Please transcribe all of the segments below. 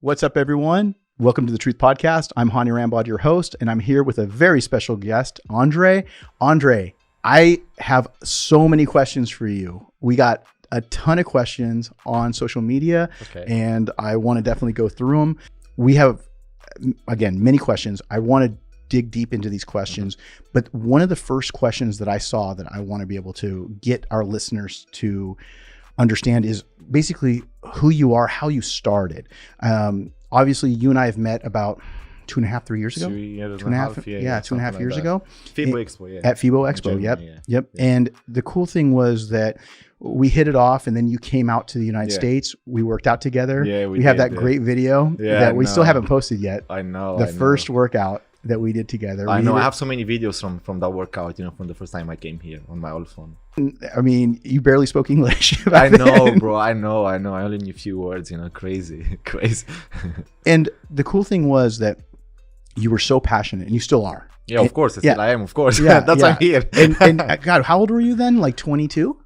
What's up, everyone? Welcome to the Truth Podcast. I'm Hani Rambod, your host, and I'm here with a very special guest, Andre. Andre, I have so many questions for you. We got a ton of questions on social media, and I want to definitely go through them. We have, again, many questions. I want to dig deep into these questions, but one of the first questions that I saw that I want to be able to get our listeners to understand is basically who you are, how you started. Obviously, you and I have met about 2.5-3 years ago. 2.5 years ago. FIBO Expo, yeah. At FIBO Expo, Germany, yep. And the cool thing was that we hit it off, and then you came out to the United States. We worked out together. Yeah, we have that great video that we still haven't posted yet. I know. The first workout that we did together. I know. I have so many videos from that workout, from the first time I came here on my old phone. I mean, you barely spoke English. I know, bro. I know. I only knew a few words, crazy. And the cool thing was that you were so passionate, and you still are. Yeah, of course. Still I am, of course. Yeah, that's why I'm here. and God, how old were you then? Like 22?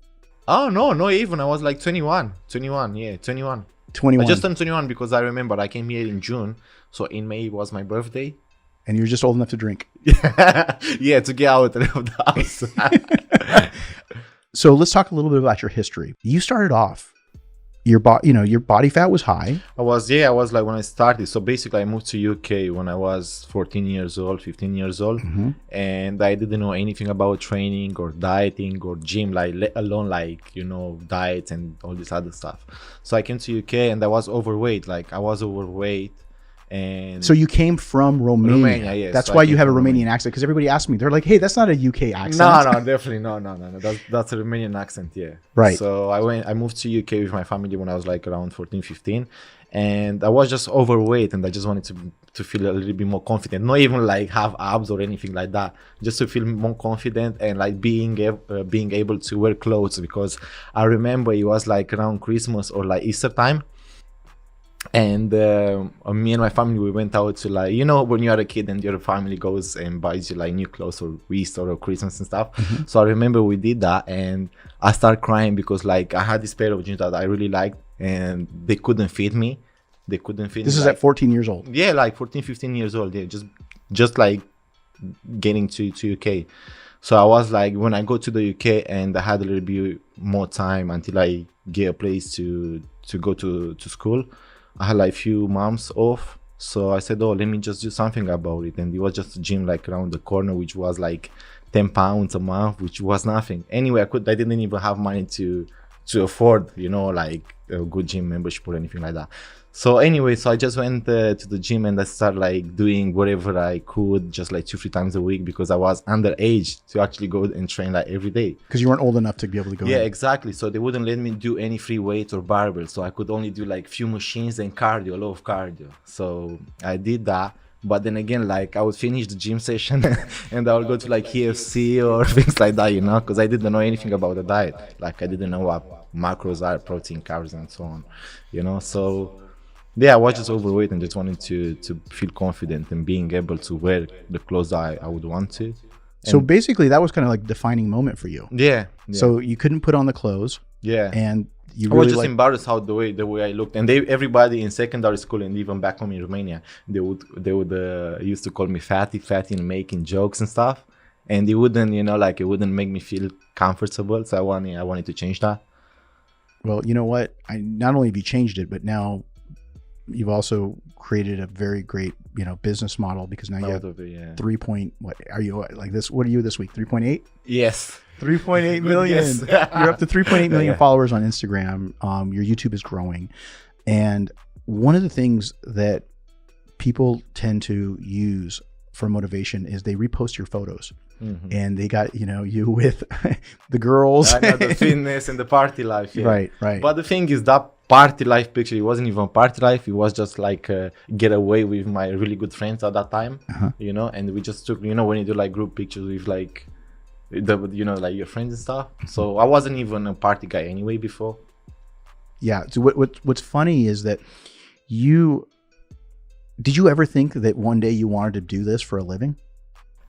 Oh, no, even. I was like 21. 21. I just turned 21 because I remember I came here in June. So in May was my birthday. And you're just old enough to drink. Yeah, to get out of the house. So let's talk a little bit about your history. You started off, your body fat was high. I was like when I started. So basically I moved to UK when I was 15 years old. And I didn't know anything about training or dieting or gym, like let alone diets and all this other stuff. So I came to UK and I was overweight. And so you came from Romania. Yes. That's why you have a Romanian accent, because everybody asked me, they're like, hey, that's not a UK accent. No, definitely no. That's a Romanian accent, yeah. Right. So I moved to UK with my family when I was like around 14, 15, and I was just overweight, and I just wanted to feel a little bit more confident, not even like have abs or anything like that, just to feel more confident and like being able to wear clothes, because I remember it was like around Christmas or like Easter time. And me and my family, we went out to when you are a kid and your family goes and buys you like new clothes or Easter or Christmas and stuff. Mm-hmm. So I remember we did that, and I started crying because like I had this pair of jeans that I really liked and they couldn't fit me. This is at 14 years old. Yeah, like 14, 15 years old. Yeah, just like getting to UK. So I was like, when I go to the UK and I had a little bit more time until I get a place to go to school. I had like a few months off, so I said, let me just do something about it. And it was just a gym like around the corner, which was like £10 a month, which was nothing. Anyway, I didn't even have money to afford, like a good gym membership or anything like that. So anyway, I just went to the gym and I started like doing whatever I could, just like 2-3 times a week, because I was underage to actually go and train like every day. Because you weren't old enough to be able to go. Yeah, exactly. So they wouldn't let me do any free weights or barbell. So I could only do like few machines and cardio, a lot of cardio. So I did that. But then again, like I would finish the gym session and I would go to like KFC or things like that, because I didn't know anything about the diet. Like I didn't know what macros are, protein, carbs, and so on, So yeah, I was just overweight and just wanted to feel confident and being able to wear the clothes that I would want to. So basically that was kind of like a defining moment for you. Yeah. So you couldn't put on the clothes. Yeah. And you I was just embarrassed how the way I looked. And everybody in secondary school and even back home in Romania, they would used to call me fatty and making jokes and stuff. And it wouldn't, it wouldn't make me feel comfortable. So I wanted to change that. Well, you know what? Not only have you changed it, but now you've also created a very great, business model, because now you have 3 point, what are you like this? What are you this week? 3.8? Yes. 3.8 million. Yes. You're up to 3.8 million followers on Instagram. Your YouTube is growing. And one of the things that people tend to use for motivation is they repost your photos. Mm-hmm. And they got, you with the girls. I know, the fitness and the party life. Yeah. Right. But the thing is that party life picture, it wasn't even party life. It was just like a getaway with my really good friends at that time, and we just took, when you do like group pictures with like, like your friends and stuff. So I wasn't even a party guy anyway before. Yeah. So what's funny is that did you ever think that one day you wanted to do this for a living?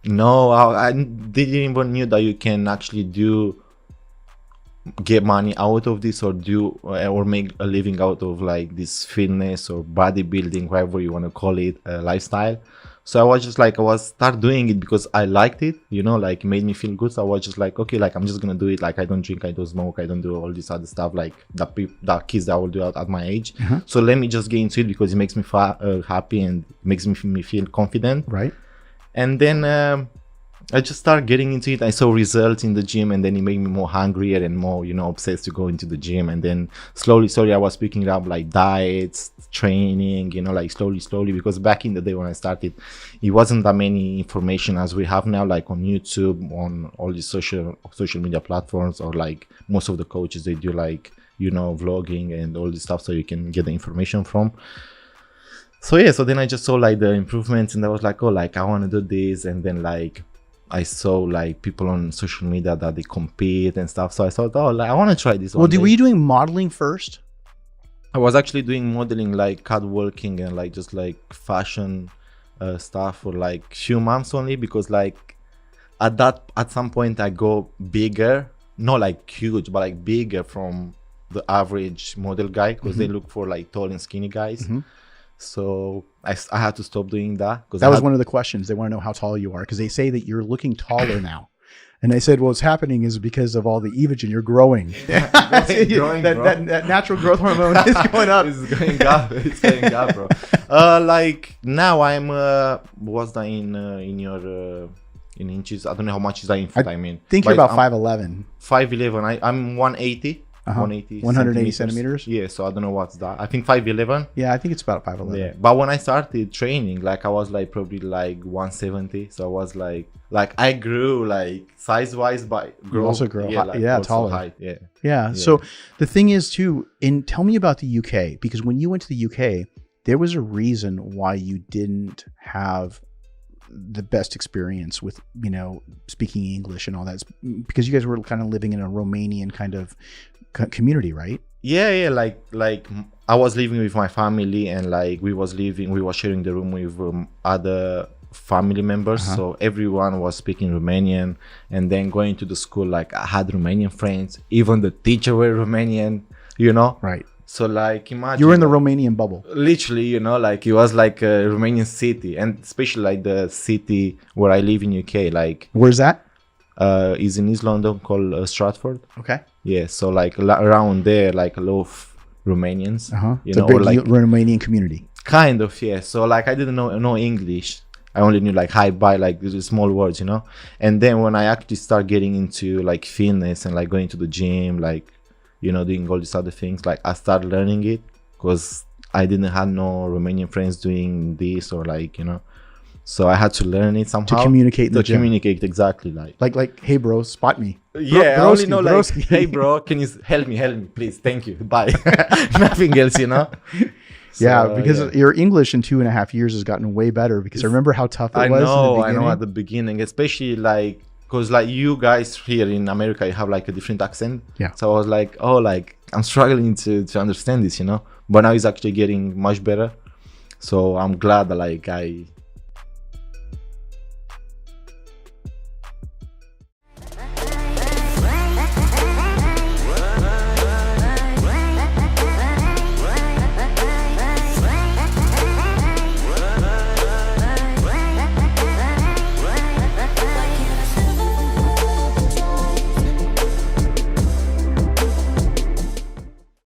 No, I didn't even knew that you can actually do get money out of this or or make a living out of like this fitness or bodybuilding, whatever you want to call it, lifestyle. So I was just like, I was start doing it because I liked it, you know, like it made me feel good. So I was just like, okay, like I'm just gonna do it. Like I don't drink, I don't smoke, I don't do all this other stuff like that kids that will do at my age. So let me just get into it because it makes me happy and makes me feel confident. Right. And then I just started getting into it. I saw results in the gym, and then it made me more hungrier and more, you know, obsessed to go into the gym. And then slowly I was picking up like diets, training, you know, like slowly, because back in the day when I started, it wasn't that many information as we have now, like on YouTube, on all these social media platforms, or like most of the coaches, they do like, you know, vlogging and all this stuff, so you can get the information from. So yeah, so then I just saw like the improvements, and I was like, oh, like I want to do this. And then like I saw like people on social media that they compete and stuff. So I thought, oh, like I want to try this one. Well, were you doing modeling first? I was actually doing modeling, like catwalking and like just like fashion stuff for like few months only, because like at some point I go bigger, not like huge, but like bigger from the average model guy, because they look for like tall and skinny guys. So I had to stop doing that. That was one of the questions. They want to know how tall you are, because they say that you're looking taller now. And I said, well, what's happening is because of all the estrogen, you're growing. that natural growth hormone is going up. It's going up. It's going up, bro. Like now I'm, what's that in inches? I don't know how much is that in feet, I mean. I think you're about 5'11". 5'11". I'm 180. 180 centimeters. Yeah, so I don't know what's that. I think 5'11". Yeah, I think it's about 5'11". Yeah, but when I started training, like I was like probably like 170. So I was like I grew like size wise, but you also grow. Taller. Height. Yeah. So the thing is too, tell me about the UK, because when you went to the UK, there was a reason why you didn't have the best experience with, you know, speaking English and all that, because you guys were kind of living in a Romanian kind of community, right? Yeah, like I was living with my family, and like we were sharing the room with other family members, so everyone was speaking Romanian. And then going to the school, like I had Romanian friends, even the teacher were Romanian, you know, right? So like imagine you were in the Romanian bubble, literally, you know, like it was like a Romanian city, and especially like the city where I live in UK. Like where's that? Is in East London, called Stratford. Okay. Yeah, so like around there, like a lot of Romanians. You know, a big like Romanian community. Kind of, yeah. So like I didn't know English. I only knew like hi, bye, like these small words, you know. And then when I actually start getting into like fitness and like going to the gym, like, you know, doing all these other things, like I started learning it, because I didn't have no Romanian friends doing this, or like, you know. So I had to learn it somehow. To communicate in the gym. Communicate, exactly. Like, hey bro, spot me. Yeah, I only know like, hey bro, can you help me, please, thank you, bye. Nothing else, you know. So, yeah, because your English in 2.5 years has gotten way better, because I remember how tough it was. I know at the beginning, especially like, because like you guys here in America, you have like a different accent. Yeah. So I was like, oh, like I'm struggling to understand this, you know. But now it's actually getting much better. So I'm glad that like I